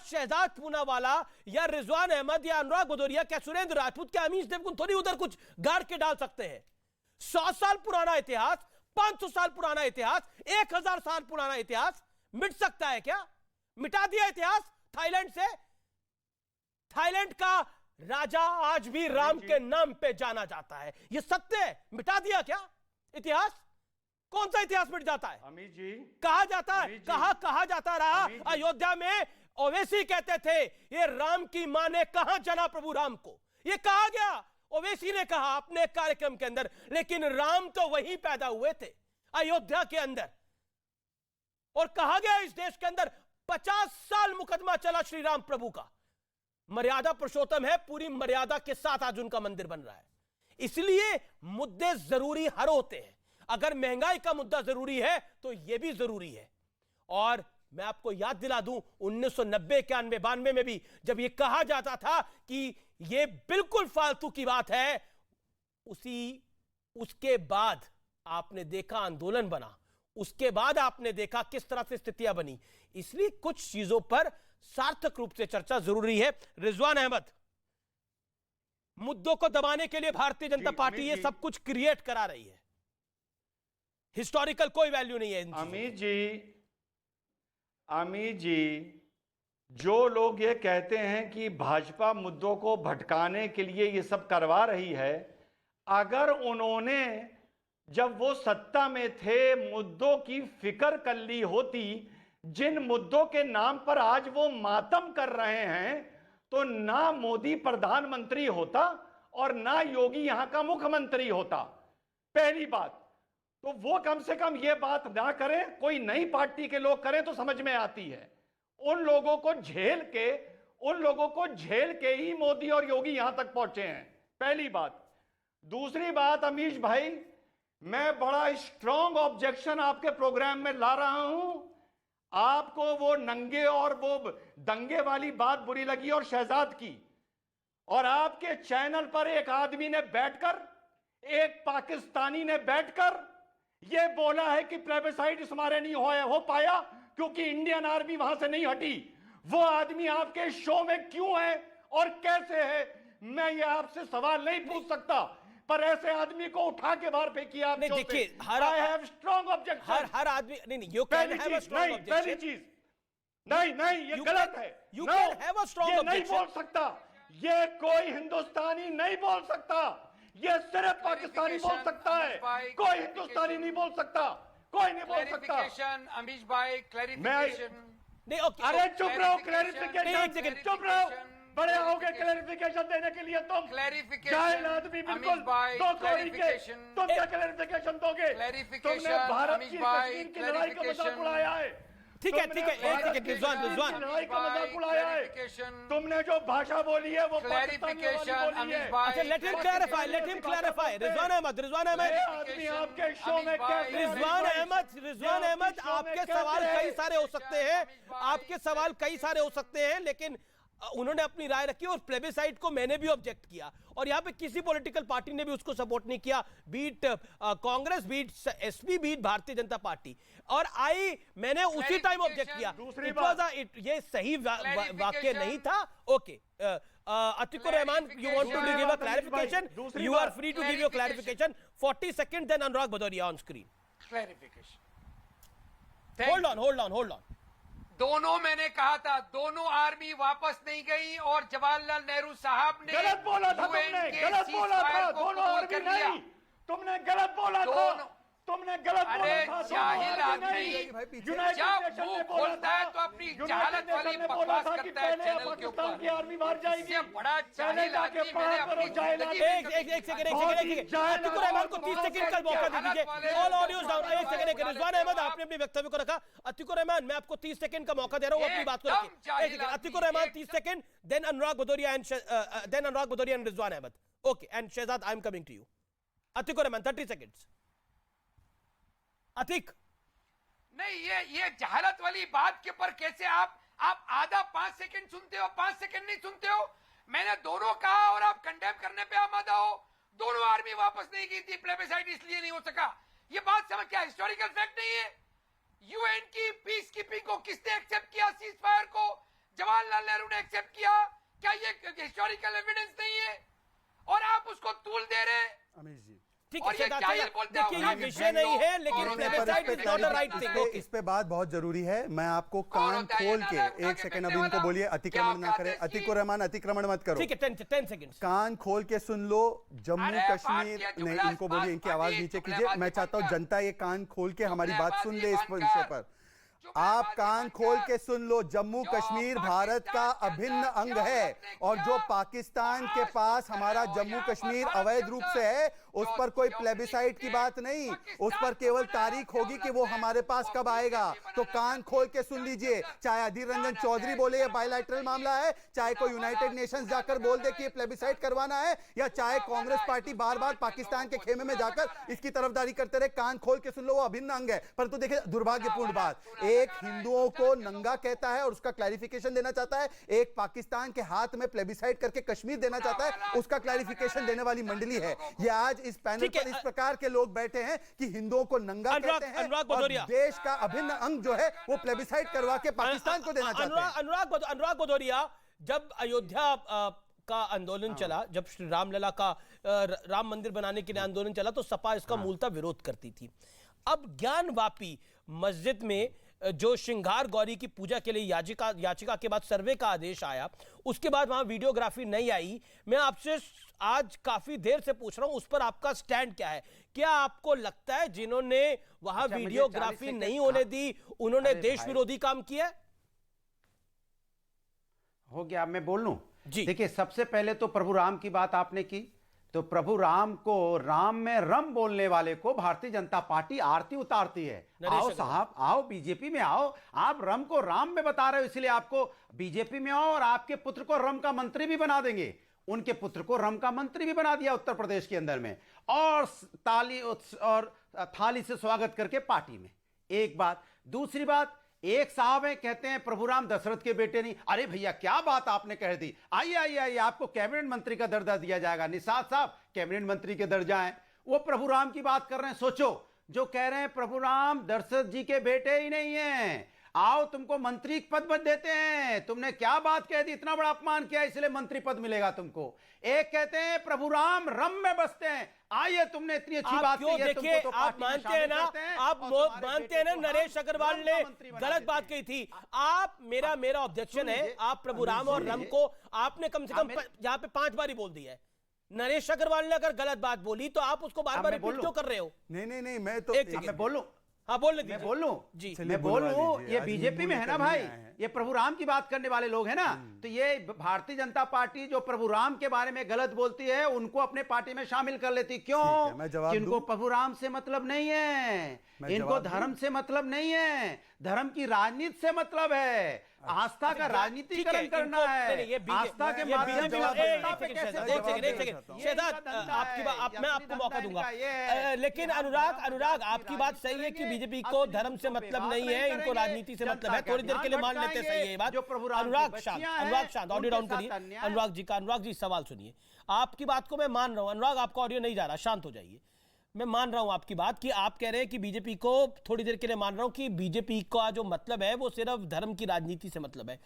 शहजाद पूनावाला या रिजवान अहमद या अनुराग भदौरिया क्या सुरेंद्र राजपूत क्या अमीश देवगन थोड़ी उधर कुछ गाड़ के डाल सकते हैं? 100 साल पुराना इतिहास, 500 साल पुराना इतिहास, 1000 साल पुराना इतिहास मिट सकता है क्या? मिटा दिया इतिहास थाईलैंड से। थाईलैंड का राजा आज भी राम के नाम पे जाना जाता है, यह सत्य है। मिटा दिया क्या इतिहास? कौन सा इतिहास मिट जाता है? अमित जी, कहा जाता है, कहा जाता रहा अयोध्या में ओवैसी कहते थे ये राम की मां ने कहां जना प्रभु राम को, यह कहा गया, ओवैसी ने कहा अपने कार्यक्रम के अंदर। लेकिन राम तो वहीं पैदा हुए थे अयोध्या के अंदर, और कहा गया इस देश के अंदर 50 साल मुकदमा चला श्री राम प्रभु का। मर्यादा पुरुषोत्तम है, पूरी मर्यादा के साथ आज उनका मंदिर बन रहा है। इसलिए मुद्दे जरूरी हर होते हैं। अगर महंगाई का मुद्दा जरूरी है तो यह भी जरूरी है। और मैं आपको याद दिला दूं 1990, 91, 92 में भी जब यह कहा जाता था कि यह बिल्कुल फालतू की बात है, उसके बाद आपने देखा आंदोलन बना, उसके बाद आपने देखा किस तरह से स्थितियां बनी। इसलिए कुछ चीजों पर सार्थक रूप से चर्चा जरूरी है। रिजवान अहमद, मुद्दों को दबाने के लिए भारतीय जनता पार्टी ये सब कुछ क्रिएट करा रही है, हिस्टोरिकल कोई वैल्यू नहीं है। अमित जी, जो लोग ये कहते हैं कि भाजपा मुद्दों को भटकाने के लिए ये सब करवा रही है, अगर उन्होंने जब वो सत्ता में थे मुद्दों की फिक्र कर ली होती, जिन मुद्दों के नाम पर आज वो मातम कर रहे हैं, तो ना मोदी प्रधानमंत्री होता और ना योगी यहां का मुख्यमंत्री होता। पहली बात तो वो कम से कम ये बात ना करें, कोई नई पार्टी के लोग करें तो समझ में आती है। उन लोगों को झेल के ही मोदी और योगी यहां तक पहुंचे हैं, पहली बात। दूसरी बात, अमीश भाई, मैं बड़ा स्ट्रॉन्ग ऑब्जेक्शन आपके प्रोग्राम में ला रहा हूं। आपको वो नंगे और वो दंगे वाली बात बुरी लगी और शहजाद की, और आपके चैनल पर एक आदमी ने बैठकर, एक पाकिस्तानी ने बैठकर यह बोला है कि प्लेबिसाइड इस मारे नहीं हो पाया क्योंकि इंडियन आर्मी वहां से नहीं हटी। वो आदमी आपके शो में क्यों है और कैसे है, मैं ये आपसे सवाल नहीं पूछ सकता, पर ऐसे आदमी को उठा के बाहर फेंकिए आप। देखिए, आई हैव स्ट्रॉन्ग ऑब्जेक्शन। हर आदमी नहीं, you can have a strong objection. पहली चीज नहीं, ये गलत है। You can have a strong objection. नहीं बोल सकता, ये कोई हिंदुस्तानी नहीं बोल सकता, ये सिर्फ पाकिस्तानी बोल सकता है, कोई हिंदुस्तानी नहीं बोल सकता, कोई नहीं बोल सकता। अमीश भाई, क्लैरिफिकेशन। नहीं, ओके, अरे चुप रहो, क्लैरिफिकेशन, चुप रहो। बड़े होगे क्लैरिफिकेशन देने के लिए तुम जाहिल आदमी, बिल्कुल दो कौड़ी के, तुम क्या क्लैरिफिकेशन दोगे? तुमने भारत की कश्मीर की लड़ाई का मजाक उड़ाया है। ठीक है, रिजवान लड़ाई का मजाक उड़ाया है। तुमने जो भाषा बोली है वो क्लैरिफिकेशन। अच्छा, let him clarify. Rizwan Ahmed आदमी आपके शो में रिजवान अहमद, आपके सवाल कई सारे हो सकते हैं, आपके सवाल कई सारे हो सकते हैं, लेकिन उन्होंने अपनी राय रखी और प्लेबिसाइड को मैंने भी ऑब्जेक्ट किया, और यहां पे किसी पॉलिटिकल पार्टी ने भी उसको सपोर्ट नहीं किया, beat Congress, beat SP, beat Bharatiya Janata party. और मैंने उसी टाइम ऑब्जेक्ट किया। ये सही वाक्य नहीं था। Okay, Atiqur Rahman, you want to give a clarification, you are free to give your clarification. 40 second, then Anurag Bhadauria on screen. Clarification. Hold on. दोनों, मैंने कहा था, दोनों आर्मी वापस नहीं गई और जवाहरलाल नेहरू साहब ने गलत बोला था, तुमने गलत बोला था, दोनों आर्मी नहीं, तुमने गलत बोला था, तुमने गलत बोला था। जाहिल आदमी जब वो बोलता है तो अपनी जहालत वाली बकवास करता है चैनल के ऊपर। की आर्मी बाहर जाएगी, बड़ा जाहिल आदमी। मैंने अपनी एक सेकंड, अतिकुर रहमान को 30 सेकंड का मौका दे दीजिए। All audios down. एक सेकंड, रिजवान अहमद, आपने अपने वक्तव्य को रखा। अतिकुर रहमान, मैं आपको 30 सेकंड का मौका दे रहा हूं, अपनी बात को रखिए। Atiqur Rahman 30 second, then Anurag Bhadauria and Rizwan Ahmed. Okay, and Shahzad, I am coming to you. Atiqur Rahman 30 seconds. Atiq, नहीं, ये जहालत वाली बात के ऊपर कैसे आप आधा 5 सेकंड सुनते हो, 5 सेकंड नहीं सुनते हो। मैंने दोनों कहा और आप कंडेम करने पे आमादा हो। दोनों आर्मी वापस नहीं की थी, प्लेबिसाइड इसलिए नहीं हो सका। ये बात समझ, क्या हिस्टोरिकल फैक्ट नहीं है? यूएन की पीस कीपिंग को किसने एक्सेप्ट किया, सीज फायर को? जवाहरलाल एक्सेप्ट किया? क्या ये हिस्टोरिकल एविडेंस नहीं है? और आप उसको तूल दे रहे हैं। अमीश जी, ठीक और है ये सिद्धार्थ जाहिल भैया, बोलते हैं, देखिए ये उन्होंने विषय नहीं है, और लेकिन उन्होंने प्लेबिसाइट पर इज नॉट द राइट इस थिंग। पे- इस पे बात बहुत जरूरी है। मैं आपको कान होता है ये खोल के, नाला एक के सेकंड पीछे अभी इनको वाला? बोलिए अतिक्रमण क्या ना करें। औकात है इसकी? अतिकुर रहमान, अतिक्रमण मत करो। ठीक है 10 सेकंड्स। कान खोल के सुन लो। जम्मू अरे कश्मीर भारतीय नहीं, जुमला इनको बोलिए, इनकी आवाज नीचे कीजिए। जुमलेबाजी मैं चाहता हूँ बंद कर। जनता ये कान खोल के हमारी बात सुन ले इस जुमलेबाजी विषय बंद पर। कर। आप जुमलेबाजी कान बंद खोल कर। के सुन लो। जम्मू जो कश्मीर भारत का पाकिस्तान के अभिन्न अंदर अंग जो है, आपने और जो किया, पाकिस्तान के आज पास कर हमारा रहे हो, जम्मू यहाँ पर कश्मीर भारत अवैध के रूप अंदर से है, उस जो पर कोई जो प्लेबिसाइट की के बात नहीं। पाकिस्तान उस पर केवल को तारीख बनाया होगी कि क्या वो लगता है? हमारे पास वो कब आएगा। बीजेपी तो बनाना कान चाहती खोल है। के सुन लीजिए। चाहे अधीर रंजन चौधरी बोले ये बायलैटरल मामला है, चाहे कोई यूनाइटेड नेशंस जाकर बोल दे कि ये प्लेबिसाइट करवाना है, या चाहे कांग्रेस पार्टी बार बार पाकिस्तान के खेमे में जाकर इसकी तरफदारी करते रहे। कान खोल के सुन लो, वो अभिन्न अंग है। परंतु देखिए दुर्भाग्यपूर्ण बात, एक हिंदुओं को नंगा कहता है और उसका क्लैरिफिकेशन देना चाहता है, एक पाकिस्तान के हाथ में प्लेबिसाइट करके कश्मीर देना चाहता है, उसका क्लैरिफिकेशन देने वाली मंडली है। ये आज इस पैनल ठीक है, पर इस प्रकार के लोग बैठे हैं कि हिंदुओं को नंगा कहते हैं अनुराग और भदौरिया। देश का अभिन्न अंग जो है वो प्लेबिसाइट करवा के पाकिस्तान को देना चाहते हैं। अनुराग भदौरिया, जब अयोध्या का आंदोलन चला, जब श्री रामलला का राम मंदिर बनाने के लिए आंदोलन चला, तो सपा इसका मूलतः विरोध करती थी। अब ज्ञानवापी मस्जिद में जो श्रृंगार गौरी की पूजा के लिए याचिका के बाद सर्वे का आदेश आया, उसके बाद वहां वीडियोग्राफी नहीं आई। मैं आपसे आज काफी देर से पूछ रहा हूं, उस पर आपका स्टैंड क्या है? क्या आपको लगता है जिन्होंने वहां अच्छा, मुझे 40 वीडियोग्राफी सेकंड- नहीं होने दी, उन्होंने अरे देश भाई। विरोधी काम किया है? हो गया, अब मैं बोल लूं? जी। देखिए, सबसे पहले तो प्रभु राम की बात आपने की, तो प्रभु राम को, राम में रम बोलने वाले को भारतीय जनता पार्टी आरती उतारती है। नरेश आओ अग्रवाल। साहब, आओ बीजेपी में आओ। आप रम को राम में बता रहे हो, इसलिए आपको बीजेपी में आओ, और आपके पुत्र को रम का मंत्री भी बना देंगे। उनके पुत्र को रम का मंत्री भी बना दिया उत्तर प्रदेश के अंदर में, और ताली और थाली से स्वागत करके पार्टी में। एक बात। दूसरी बात, एक साहब है कहते हैं प्रभु राम दशरथ के बेटे नहीं। अरे भैया, क्या बात आपने कह दी। आइए आइए आइए, आपको कैबिनेट मंत्री का दर्जा दिया जाएगा। निषाद साहब कैबिनेट मंत्री के दर्जा हैं, वो प्रभु राम की बात कर रहे हैं। सोचो, जो कह रहे हैं प्रभु राम दशरथ जी के बेटे ही नहीं है, आओ तुमको मंत्री पद देते हैं। तुमने क्या बात कह दी, इतना बड़ा अपमान किया, इसलिए मंत्री पद मिलेगा तुमको। एक कहते हैं प्रभु राम रम में बसते हैं, आइए तुमने इतनी अच्छी आप बात क्यों कही है, देखिए, तुमको तो आप पार्टी में मानते शामिल हैं ना, करते हैं, आप और तुम्हारे मानते बेटे हैं ना, को नरेश हम अग्रवाल रम ने का मंत्री बना गलत देते बात हैं। कही थी। आप मेरा ऑब्जेक्शन है, सुनिए, आप प्रभु राम और रम को आपने कम से कम यहाँ पे 5 बार ही बोल दिया है। नरेश अग्रवाल ने अगर गलत बात बोली तो आप उसको बार अब बार मैं रिपीट बोलूं? क्यों कर रहे हो? नहीं, मैं तो एक अब सेकंड। मैं बोलूं? हाँ, बोलने मैं दीजिए। बोलूं? जी। चलिए, मैं बोलवा बोलूं, दीजिए। ये आज बीजेपी में है ना करने भाई, आए हैं। ये प्रभु राम की बात करने वाले लोग हैं ना, तो ये भारतीय जनता पार्टी जो प्रभु राम के बारे में गलत बोलती है, उनको अपने पार्टी में शामिल कर लेती। ठीक है, क्यों? मैं जवाब कि इनको दूं? प्रभु राम से मतलब नहीं है, मैं इनको जवाब दूं? धर्म से मतलब नहीं है, धर्म की राजनीति से मतलब है। आस्था का राजनीतिकरण करना है। आस्था के माध्यम से आस्था पे कैसे शहजाद, आपकी बात मैं आपको मौका दूंगा, लेकिन अनुराग आपकी बात सही है कि बीजेपी को धर्म से मतलब नहीं है, इनको राजनीति से मतलब है। थोड़ी देर के लिए मान लेते हैं, सही है ये बात। अनुराग शांत, ऑडियो डाउन करिए। अनुराग जी सवाल सुनिए। आपकी बात को मैं मान रहा हूं, अनुराग आपका ऑडियो नहीं जा रहा, शांत हो जाइए। मैं मान रहा हूं आपकी बात कि आप कह रहे हैं कि बीजेपी को, थोड़ी देर के लिए मान रहा हूं कि बीजेपी का जो मतलब है वो सिर्फ धर्म की राजनीति से मतलब है।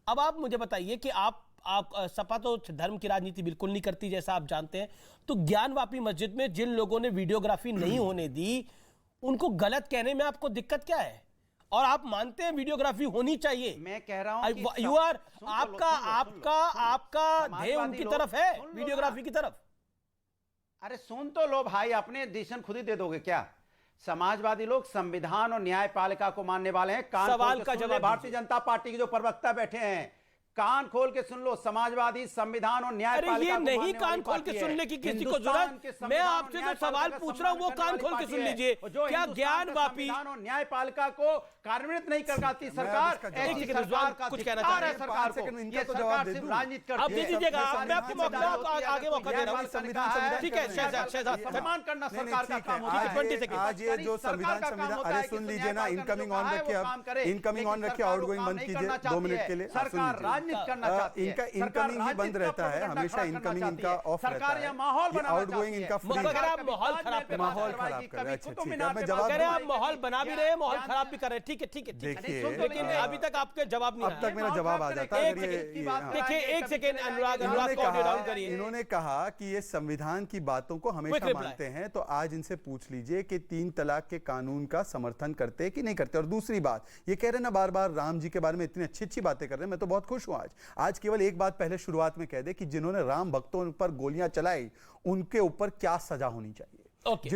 अब आप मुझे बताइए कि आप सपा तो धर्म की राजनीति बिल्कुल नहीं करती, जैसा आप जानते हैं। तो ज्ञानवापी मस्जिद में जिन लोगों ने वीडियोग्राफी नहीं होने दी, उनको गलत कहने में आपको दिक्कत क्या है? और आप मानते हैं वीडियोग्राफी होनी चाहिए? मैं कह रहा हूं कि यू आर, आपका ध्येय उनकी तरफ है, वीडियोग्राफी की तरफ। अरे सुन तो लो भाई, अपने डिसीजन खुद ही दे दोगे क्या? समाजवादी लोग संविधान और न्यायपालिका को मानने वाले हैं। कान सवाल खोल के का सुन ले, जवाब भारतीय जनता पार्टी के जो प्रवक्ता बैठे हैं, कान खोल के सुन लो। समाजवादी संविधान और न्यायपालिका अरे ये को नहीं मानने कान वाली खोल के पार्टी है। सुनने की किसी को हिंदुस्तान जरूरत, के मैं संविधान और आपसे जो न्यायपालिका सवाल का पूछ रहा हूं वो सम्मान कान करने खोल वाली के सुन पार्टी है। लीजिए। जो क्या हिंदुस्तान के ज्ञानवापी, संविधान और न्यायपालिका को कार्यान्वित नहीं कर पाती सरकार, इसका जवाब ऐसी दूं। सरकार का कुछ कहना धिक्कार चाह रहे है हैं? सरकार को। 5 सेकंड इनका ये तो सरकार जवाब दे सिर्फ दूं। राजनीति करती अब है। दे दीजिएगा, मैं आपको मौका आगे मौका दे रहा हूं। संविधान ठीक है, शहजाद सम्मान करना नहीं, सरकार का ठीक है। काम होता है। 20 सेकंड। आज ये जो सरकार का काम संविधान, होता अरे है कि सुन लीजिए ना, न्यायपालिका इनकमिंग जो ऑन कहा है रखिए, वो काम करे। इनकमिंग ऑन लेकिन रखिए, सरकार आउटगोइंग वो काम बंद नहीं कीजिए करना 2 मिनट चाहती के लिए। है। सरकार राजनीति करना चाहती है, इनका सरकार इनकमिंग ही बंद राजनीति का रहता है, प्रोपेगेंडा हमेशा खड़ा करना इनकमिंग चाहती इनका है। ऑफ रहता सरकार है। यह माहौल ये बनाना आउटगोइंग चाहती इनका है। फ्री अगर आप माहौल खराब कर रहे हैं, माहौल खराब कर रहे हैं, अच्छा ठीक है, मैं जवाब अगर आप माहौल बना भी रहे हैं, माहौल खराब भी कर रहे हैं, ठीक है ठीक है ठीक है। देखिए, लेकिन अभी तक आपके जवाब नहीं अब तक आया। मेरा जवाब आ जाता है। अगर ये हाँ। देखिए एक सेकेंड अनुराग को ऑडियो डाउन करिए। इन्होंने कहा कि ये संविधान की बातों को हमेशा Quick reply. मानते हैं, तो आज इनसे पूछ लीजिए कि 3 तलाक के कानून का समर्थन करते हैं कि नहीं करते। और दूसरी बात, ये कह रहे हैं ना बार बार राम जी के बारे में इतनी अच्छी अच्छी बातें कर रहे हैं, मैं तो बहुत खुश हूं आज केवल एक बात पहले शुरुआत में कह दे कि जिन्होंने राम भक्तों पर गोलियां चलाई उनके ऊपर क्या सजा होनी चाहिए। ओके